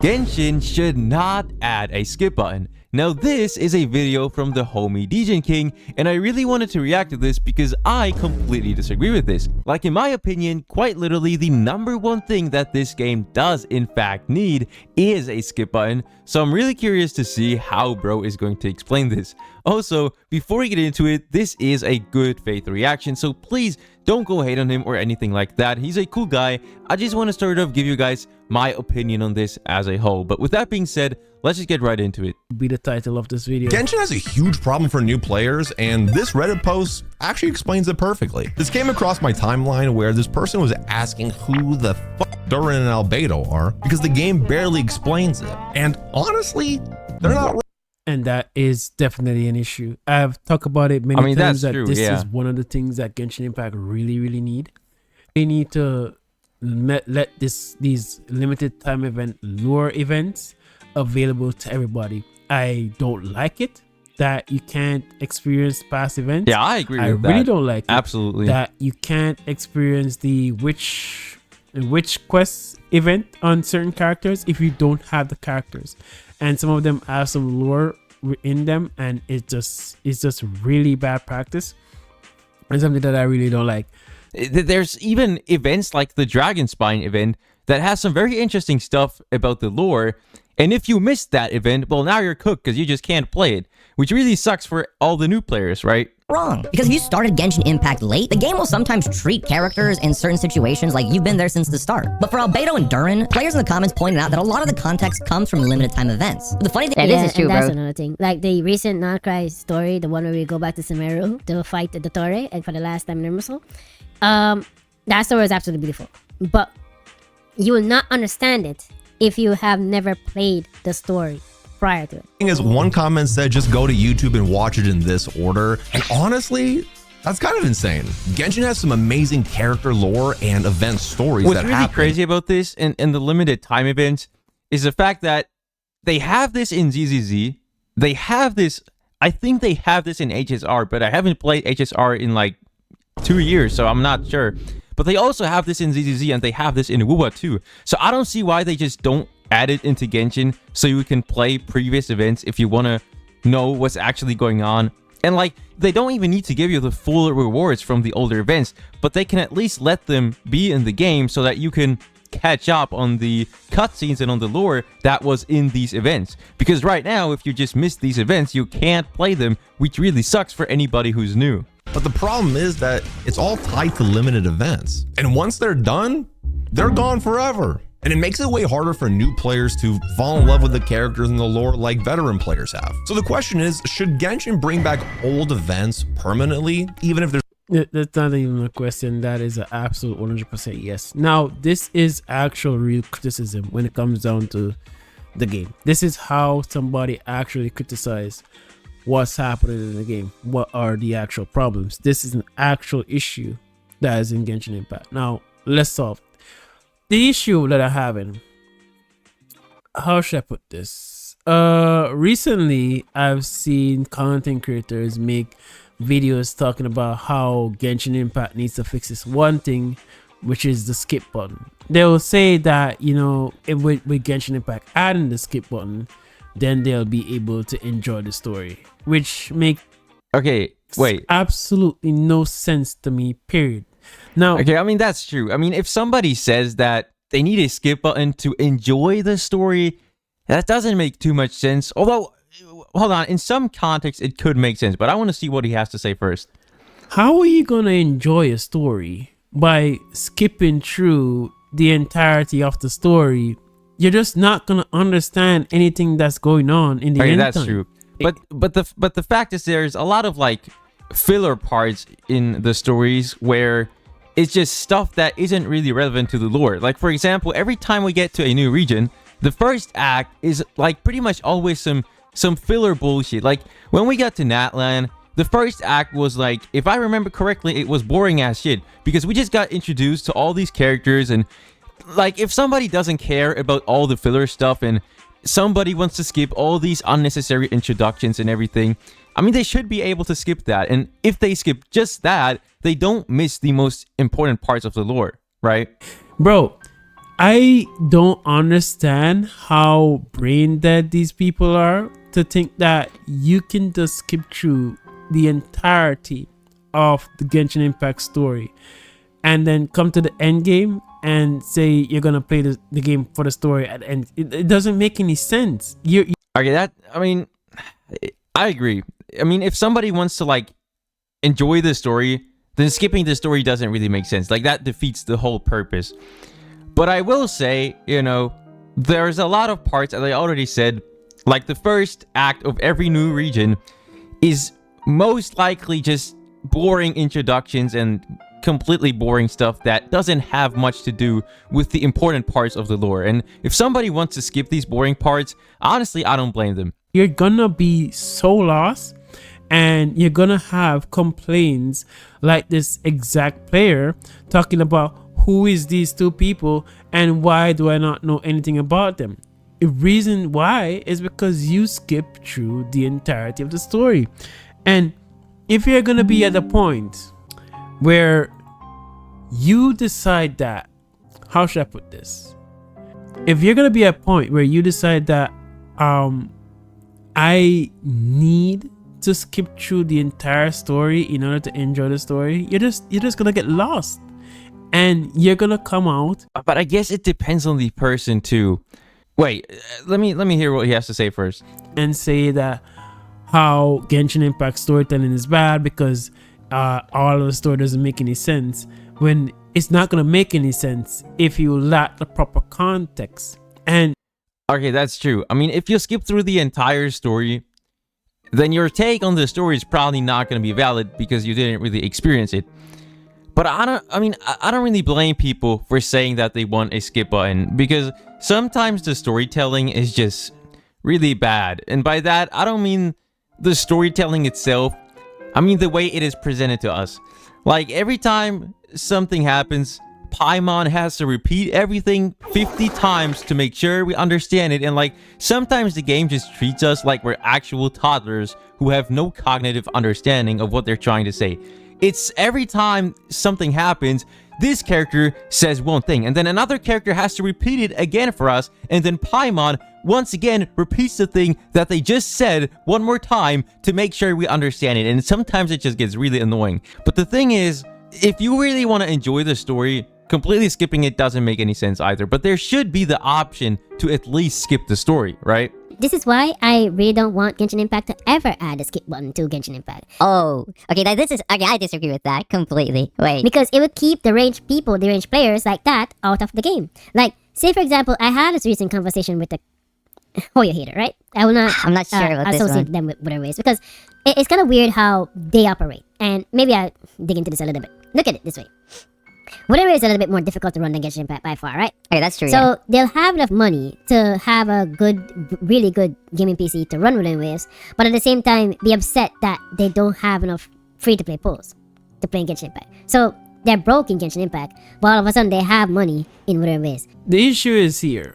Genshin should not add a skip button. Now this is a video from the homie DJ King, and I really wanted to react to this because I completely disagree with this. Like, in my opinion, quite literally the number one thing that this game does in fact need is a skip button, so I'm really curious to see how bro is going to explain this. Also, before we get into it, this is a good faith reaction, so please don't go hate on him or anything like that. He's a cool guy. I just want to start off give you guys my opinion on this as a whole. But with that being said, let's just get right into it. Be the title of this video. Genshin has a huge problem for new players, and this Reddit post actually explains it perfectly. This came across my timeline where this person was asking who the fuck Durin and Albedo are because the game barely explains it. And honestly, they're not wrong. And that is definitely an issue. I've talked about it many times that this is one of the things that Genshin Impact really need. They need to let these limited time event lure events available to everybody. I don't like it that you can't experience past events. Yeah, I agree with that. I really don't like it. Absolutely. That you can't experience the witch quest event on certain characters if you don't have the characters. And some of them have some lore in them, and it's just really bad practice and something that I really don't like. There's even events like the Dragon Spine event that has some very interesting stuff about the lore, and if you missed that event, well, now you're cooked because you just can't play it, which really sucks for all the new players, right? Wrong. Because if you started Genshin Impact late, the game will sometimes treat characters in certain situations like you've been there since the start. But for Albedo and Durin, players in the comments pointed out that a lot of the context comes from limited time events. But the funny thing this is true, that's another thing. Like the recent Non-Cry story, the one where we go back to Sumeru to fight the Dottore and for the last time in Emerald, that story is absolutely beautiful. But you will not understand it if you have never played the story prior to it. As one comment said, just go to YouTube and watch it in this order. And honestly, that's kind of insane. Genshin has some amazing character lore and event stories What's really crazy about this and the limited time events is the fact that they have this in ZZZ. They have this, I think they have this in HSR, but I haven't played HSR in like 2 years, so I'm not sure. But they also have this in ZZZ and they have this in Wuwa too. So I don't see why they just don't add it into Genshin so you can play previous events if you want to know what's actually going on. And like, they don't even need to give you the full rewards from the older events, but they can at least let them be in the game so that you can catch up on the cutscenes and on the lore that was in these events. Because right now, if you just miss these events, you can't play them, which really sucks for anybody who's new. But the problem is that it's all tied to limited events. And once they're done, they're gone forever. And it makes it way harder for new players to fall in love with the characters and the lore like veteran players have. So the question is, should Genshin bring back old events permanently, even if there's... That's not even a question. That is an absolute 100% yes. Now, this is actual real criticism when it comes down to the game. This is how somebody actually criticized what's happening in the game. What are the actual problems? This is an actual issue that is in Genshin Impact. Now, let's solve the issue that I'm having. How should I put this? Recently I've seen content creators make videos talking about how Genshin Impact needs to fix this one thing, which is the skip button. They will say that, you know, with Genshin Impact adding the skip button, then they'll be able to enjoy the story, which makes absolutely no sense to me, period. Now, okay, I mean, that's true. I mean, if somebody says that they need a skip button to enjoy the story, that doesn't make too much sense. Although, hold on, in some context, it could make sense, but I want to see what he has to say first. How are you going to enjoy a story by skipping through the entirety of the story? You're just not going to understand anything that's going on in the end. That's true. But the fact is, there's a lot of like filler parts in the stories where it's just stuff that isn't really relevant to the lore. Like, for example, every time we get to a new region, the first act is like pretty much always some filler bullshit. Like when we got to Natlan, the first act was like, if I remember correctly, it was boring ass shit because we just got introduced to all these characters, and like if somebody doesn't care about all the filler stuff and somebody wants to skip all these unnecessary introductions and everything, I mean, they should be able to skip that. And if they skip just that, they don't miss the most important parts of the lore, right? Bro, I don't understand how brain dead these people are to think that you can just skip through the entirety of the Genshin Impact story and then come to the end game and say you're gonna play the game for the story at the end. It doesn't make any sense. Okay, I agree. I mean, if somebody wants to like enjoy the story, then skipping the story doesn't really make sense. Like that defeats the whole purpose. But I will say, you know, there's a lot of parts, as I already said, like the first act of every new region is most likely just boring introductions and completely boring stuff that doesn't have much to do with the important parts of the lore. And if somebody wants to skip these boring parts, honestly, I don't blame them. You're gonna be so lost and you're gonna have complaints like this exact player talking about who is these two people and why do I not know anything about them. The reason why is because you skip through the entirety of the story. And if you're gonna be at a point where you decide that, how should I put this? If you're gonna be at a point where you decide that I need to skip through the entire story in order to enjoy the story, you're just gonna get lost. And you're gonna come out. But I guess it depends on the person too. Wait, let me hear what he has to say first. And say that how Genshin Impact storytelling is bad because all of the story doesn't make any sense, when it's not gonna make any sense if you lack the proper context. And okay, that's true. I mean, if you skip through the entire story, then your take on the story is probably not going to be valid because you didn't really experience it. But I don't really blame people for saying that they want a skip button, because sometimes the storytelling is just really bad. And by that, I don't mean the storytelling itself. I mean the way it is presented to us. Like every time something happens, Paimon has to repeat everything 50 times to make sure we understand it. And like sometimes the game just treats us like we're actual toddlers who have no cognitive understanding of what they're trying to say. It's every time something happens, this character says one thing, and then another character has to repeat it again for us, and then Paimon once again repeats the thing that they just said one more time to make sure we understand it. And sometimes it just gets really annoying. But the thing is, if you really want to enjoy the story, completely skipping it doesn't make any sense either. But there should be the option to at least skip the story, right? This is why I really don't want Genshin Impact to ever add a skip button to Genshin Impact. Oh, okay, now this is, okay, I disagree with that completely. Wait. Because it would keep the ranged people, the ranged players like that out of the game. Like, say for example, I had this recent conversation with the Hoya hater, right? I'm not sure about this associate one. them with whatever ways, because it's kind of weird how they operate. And maybe I'll dig into this a little bit. Look at it this way. Whatever is a little bit more difficult to run than Genshin Impact by far, right? Okay, that's true. So they'll have enough money to have a good, really good gaming PC to run Wooden Waves, but at the same time be upset that they don't have enough free-to-play pools to play in Genshin Impact. So they're broke in Genshin Impact, but all of a sudden they have money in Wooden Waves. the issue is here.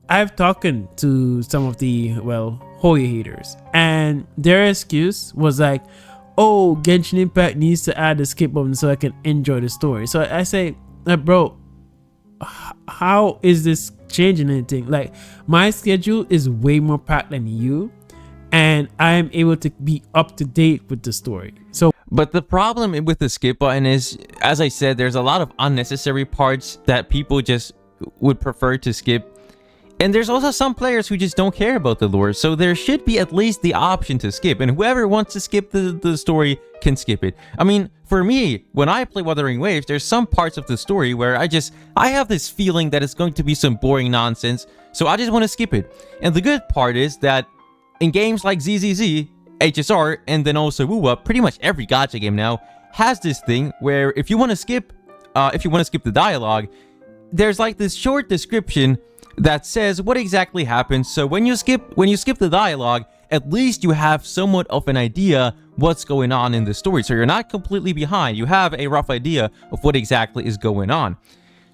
I've talked to some of the, well, Hoya haters, and their excuse was like, oh, Genshin Impact needs to add a skip button so I can enjoy the story. So I say, bro, how is this changing anything? Like, my schedule is way more packed than you, and I am able to be up to date with the story. So, but the problem with the skip button is, as I said, there's a lot of unnecessary parts that people just would prefer to skip. And there's also some players who just don't care about the lore, so there should be at least the option to skip, and whoever wants to skip the story can skip it. I mean, for me, when I play Wuthering Waves, there's some parts of the story where I have this feeling that it's going to be some boring nonsense, so I just want to skip it. And the good part is that in games like ZZZ, HSR, and then also Wuwa, pretty much every gacha game now has this thing where if you want to skip the dialogue, there's like this short description that says what exactly happened. So when you skip the dialogue, at least you have somewhat of an idea what's going on in the story. So you're not completely behind. You have a rough idea of what exactly is going on.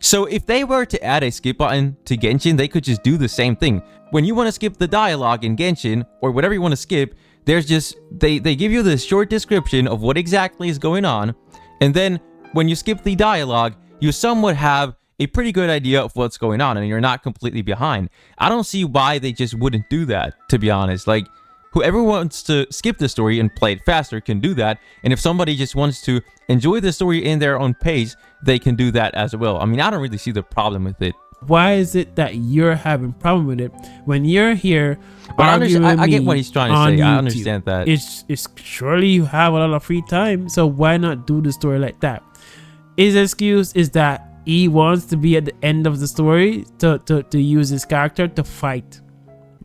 So if they were to add a skip button to Genshin, they could just do the same thing. When you want to skip the dialogue in Genshin, or whatever you want to skip, there's just, they give you this short description of what exactly is going on. And then when you skip the dialogue, you somewhat have a pretty good idea of what's going on and you're not completely behind. I don't see why they just wouldn't do that, to be honest. Like, whoever wants to skip the story and play it faster can do that. And if somebody just wants to enjoy the story in their own pace, they can do that as well. I mean, I don't really see the problem with it. Why is it that you're having problem with it when you're here? But I get what he's trying to say. I understand that. It's surely you have a lot of free time, so why not do the story like that? His excuse is that he wants to be at the end of the story to use his character to fight.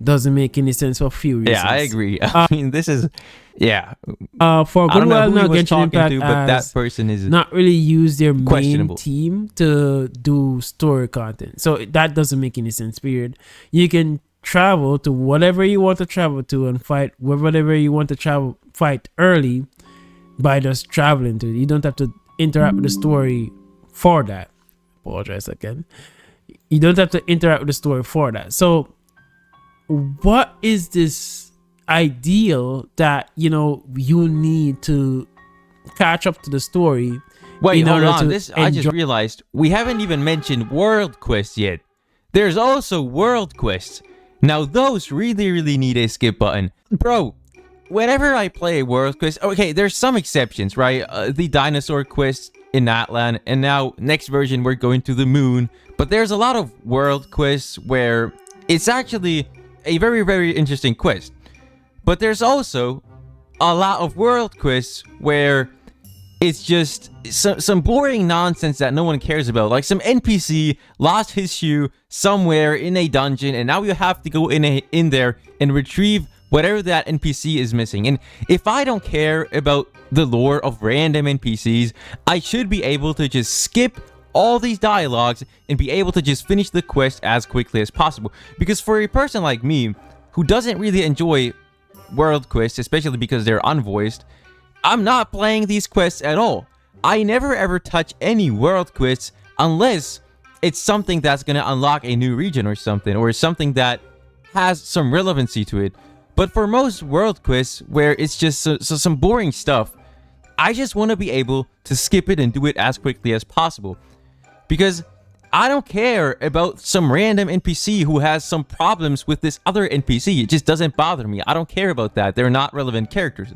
Doesn't make any sense for a few reasons. Yeah, I agree. I mean, this is, yeah. For a good while now, Genshin Impact but that person is not really use their main team to do story content. So that doesn't make any sense, period. You can travel to whatever you want to travel to and fight whatever you want to fight early by just traveling to it. You don't have to interact with the story for that. Apologize again. You don't have to interact with the story for that. So what is this ideal that you need to catch up to the story? Wait, hold on. I just realized we haven't even mentioned world quests yet. There's also world quests. Now those really need a skip button, bro. Whenever I play a world quest, okay, there's some exceptions, right? The dinosaur quest in Atlan, and now next version we're going to the moon. But there's a lot of world quests where it's actually a very interesting quest. But there's also a lot of world quests where it's just some boring nonsense that no one cares about. Like some NPC lost his shoe somewhere in a dungeon, and now you have to go in there and retrieve whatever that NPC is missing. And if I don't care about the lore of random NPCs, I should be able to just skip all these dialogues and be able to just finish the quest as quickly as possible. Because for a person like me who doesn't really enjoy world quests, especially because they're unvoiced, I'm not playing these quests at all. I never ever touch any world quests unless it's something that's gonna unlock a new region or something that has some relevancy to it. But for most world quests where it's just some boring stuff, I just want to be able to skip it and do it as quickly as possible. Because I don't care about some random NPC who has some problems with this other NPC. It just doesn't bother me. I don't care about that. They're not relevant characters.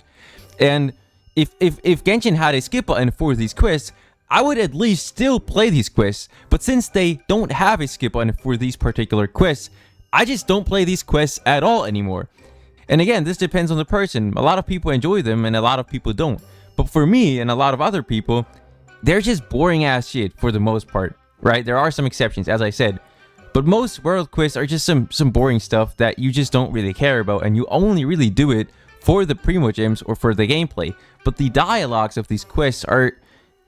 And if Genshin had a skip button for these quests, I would at least still play these quests. But since they don't have a skip button for these particular quests, I just don't play these quests at all anymore. And again, this depends on the person. A lot of people enjoy them and a lot of people don't. But for me and a lot of other people, they're just boring ass shit for the most part, right? There are some exceptions, as I said. But most world quests are just some boring stuff that you just don't really care about, and you only really do it for the primo gems or for the gameplay. But the dialogues of these quests are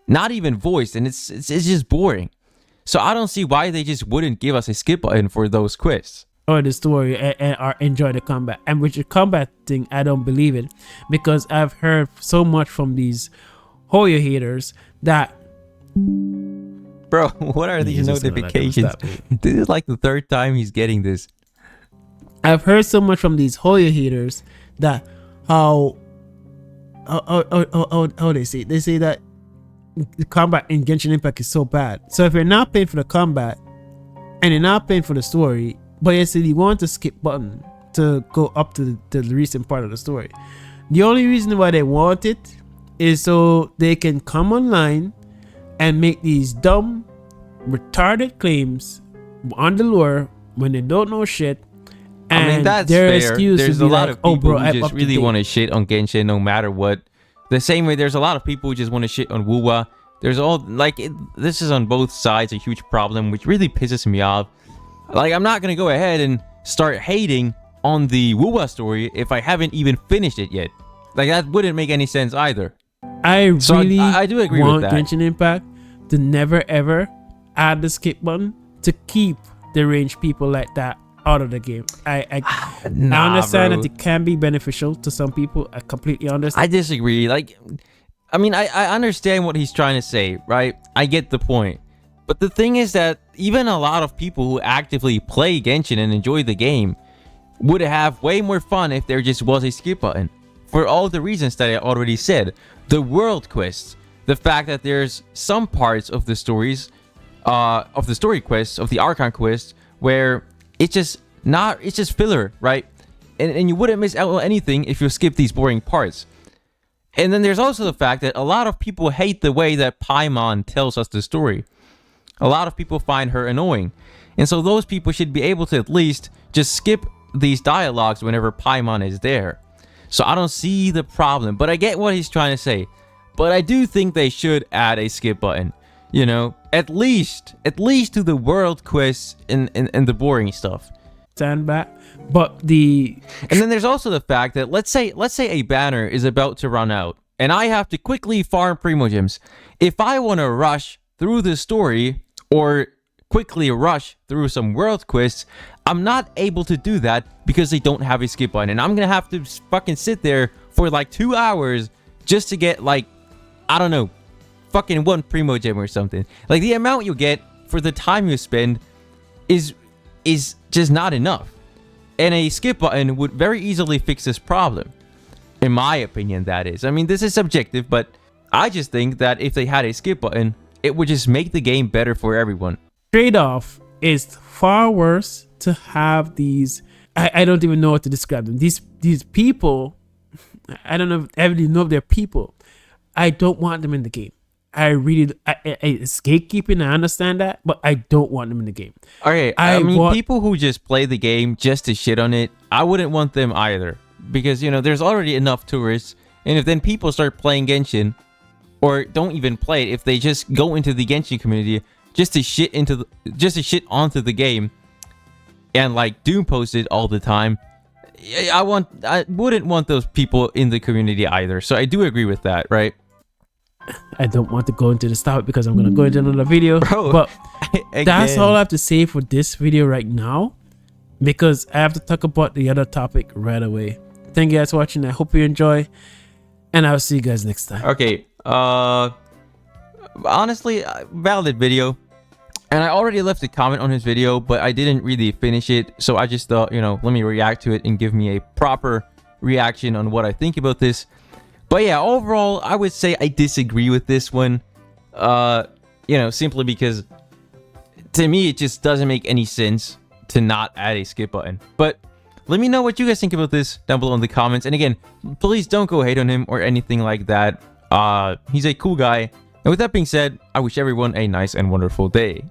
not even voiced, and it's just boring. So I don't see why they just wouldn't give us a skip button for those quests. Or the story and enjoy the combat. And with the combat thing, I don't believe it, because I've heard so much from these Hoya haters that, bro, what are these notifications? This is like the third time he's getting this. I've heard so much from these Hoya haters that how they say that the combat in Genshin Impact is so bad. So if you're not paying for the combat and you're not paying for the story, but you said you want to skip button to go up to the recent part of the story, the only reason why they want it is so they can come online and make these dumb, retarded claims on the lore when they don't know shit. And I mean, that's their fair. excuse There's would a be lot like, of people bro, who just really want to shit on Genshin no matter what. The same way there's a lot of people who just want to shit on Wuwa. There's all, like, this is on both sides a huge problem, which really pisses me off. Like, I'm not going to go ahead and start hating on the Wuwa story if I haven't even finished it yet. Like, that wouldn't make any sense either. I really I do agree want with that. Genshin Impact to never ever add the skip button to keep the ranged people like that out of the game. I understand bro. that it can be beneficial to some people. I completely understand. I disagree. Like, I mean, I understand what he's trying to say, right? I get the point. But the thing is that even a lot of people who actively play Genshin and enjoy the game would have way more fun if there just was a skip button. For all the reasons that I already said. The world quests, the fact that there's some parts of the stories of the story quests, of the Archon quests, where it's just filler, right? And you wouldn't miss out on anything if you skip these boring parts. And then there's also the fact that a lot of people hate the way that Paimon tells us the story. A lot of people find her annoying. And so those people should be able to at least just skip these dialogues whenever Paimon is there. So I don't see the problem, but I get what he's trying to say. But I do think they should add a skip button. You know, at least to the world quests and the boring stuff. Stand back. But the... And then there's also the fact that let's say a banner is about to run out and I have to quickly farm Primogems. If I want to rush through the story or quickly rush through some world quests, I'm not able to do that because they don't have a skip button. And I'm going to have to fucking sit there for like 2 hours just to get like, I don't know, fucking 1 Primogem or something. Like the amount you get for the time you spend is just not enough. And a skip button would very easily fix this problem. In my opinion, that is. I mean, this is subjective, but I just think that if they had a skip button, it would just make the game better for everyone. Trade-off is far worse to have these... I don't even know what to describe them. These people, I don't know, I really know they're people. I don't want them in the game. It's gatekeeping, I understand that, but I don't want them in the game. Okay, I mean, people who just play the game just to shit on it, I wouldn't want them either. Because, you know, there's already enough tourists, and if then people start playing Genshin, or don't even play it, if they just go into the Genshin community just to shit onto the game, and like Doompost it all the time, I wouldn't want those people in the community either. So I do agree with that, right? I don't want to go into this topic because I'm going to go into another video. Bro, but that's all I have to say for this video right now, because I have to talk about the other topic right away. Thank you guys for watching. I hope you enjoy, and I'll see you guys next time. Okay, honestly, valid video. And I already left a comment on his video, but I didn't really finish it. So I just thought, you know, let me react to it and give me a proper reaction on what I think about this. But yeah, overall, I would say I disagree with this one. You know, simply because to me, it just doesn't make any sense to not add a skip button. But let me know what you guys think about this down below in the comments. And again, please don't go hate on him or anything like that. He's a cool guy. And with that being said, I wish everyone a nice and wonderful day.